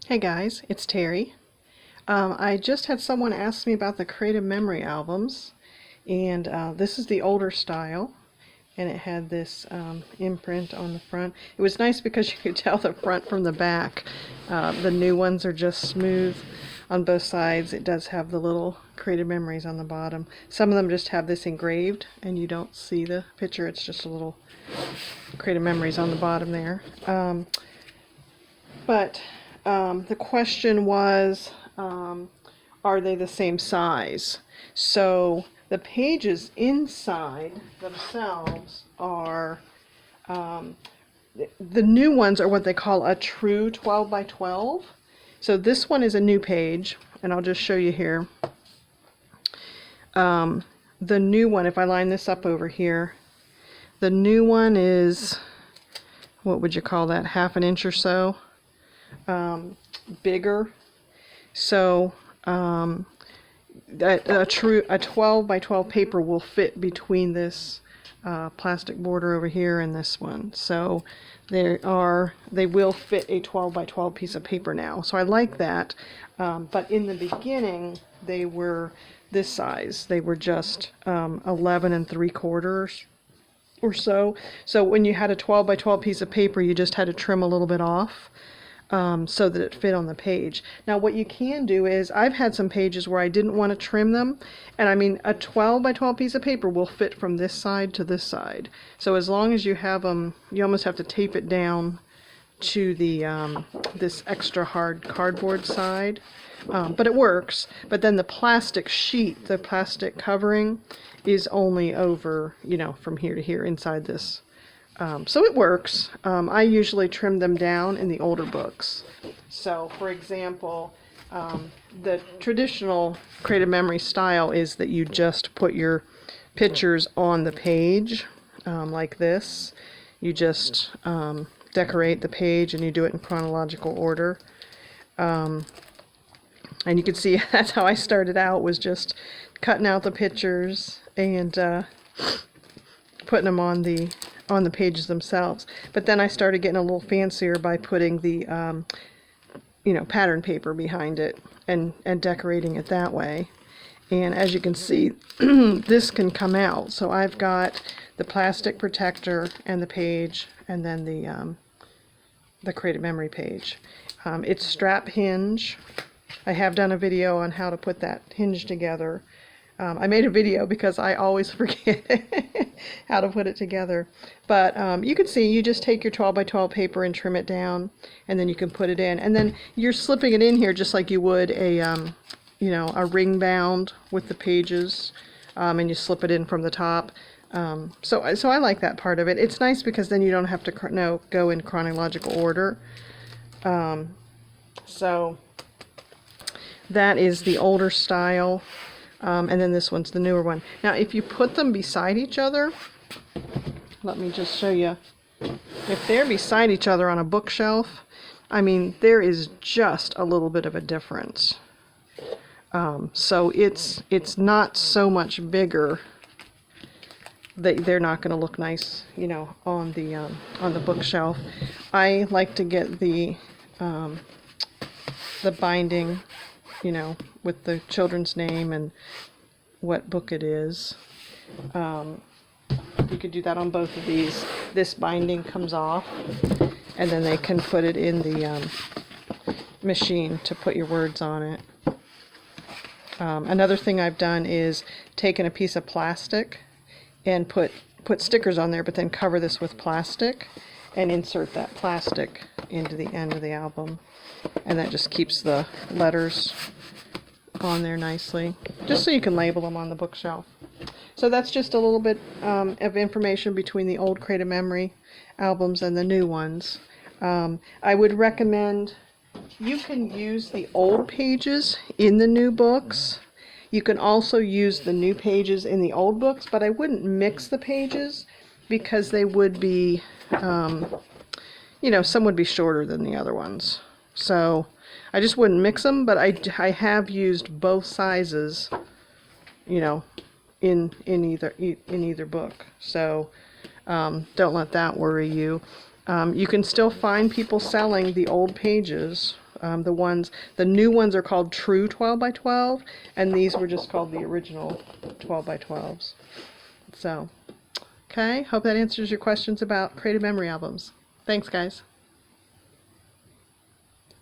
Hey guys, it's Terry. I just had someone ask me about the Creative Memory albums, and this is the older style, and it had this imprint on the front. It was nice because you could tell the front from the back. The new ones are just smooth on both sides. It does have the little Creative Memories on the bottom. Some of them just have this engraved, and you don't see the picture. It's just a little Creative Memories on the bottom there. The question was, are they the same size? So the pages inside themselves are, the new ones are what they call a true 12 by 12. So this one is a new page, and I'll just show you here. The new one, if I line this up over here, the new one is, what would you call that, half an inch or so bigger. So a 12 by 12 paper will fit between this plastic border over here and this one. So they will fit a 12 by 12 piece of paper now. So I like that. But in the beginning they were this size. They were just 11 3/4 or so. So when you had a 12 by 12 piece of paper, you just had to trim a little bit off. So that it fit on the page. Now what you can do is, I've had some pages where I didn't want to trim them, and I mean a 12 by 12 piece of paper will fit from this side to this side. So as long as you have them, you almost have to tape it down to the this extra hard cardboard side, but it works. But then the plastic sheet, the plastic covering, is only over, you know, from here to here inside this. So it works. I usually trim them down in the older books. So, for example, the traditional Creative Memory style is that you just put your pictures on the page like this. You just decorate the page, and you do it in chronological order. And you can see that's how I started out, was just cutting out the pictures and putting them on the pages themselves. But then I started getting a little fancier by putting the pattern paper behind it and decorating it that way. And as you can see, this can come out. So I've got the plastic protector and the page, and then the Creative Memory page. It's strap hinge. I have done a video on how to put that hinge together. I made a video because I always forget how to put it together. But you can see, you just take your 12 by 12 paper and trim it down, and then you can put it in. And then you're slipping it in here just like you would a ring bound with the pages, and you slip it in from the top. So I like that part of it. It's nice because then you don't have to go in chronological order. So that is the older style. And then this one's the newer one. Now, if you put them beside each other, let me just show you. If they're beside each other on a bookshelf, I mean, there is just a little bit of a difference. So it's not so much bigger that they're not going to look nice, on the bookshelf. I like to get the binding, with the children's name and what book it is. You could do that on both of these. This binding comes off, and then they can put it in the machine to put your words on it. Another thing I've done is taken a piece of plastic and put stickers on there, but then cover this with plastic and insert that plastic into the end of the album. And that just keeps the letters on there nicely, just so you can label them on the bookshelf. So that's just a little bit of information between the old Creative Memory albums and the new ones. I would recommend, you can use the old pages in the new books. You can also use the new pages in the old books, but I wouldn't mix the pages because they would be, some would be shorter than the other ones. So I just wouldn't mix them, but I have used both sizes, in either book. So don't let that worry you. You can still find people selling the old pages The new ones are called true 12 by 12, and these were just called the original 12 by 12s. So, okay, hope that answers your questions about creative memory albums. Thanks, guys.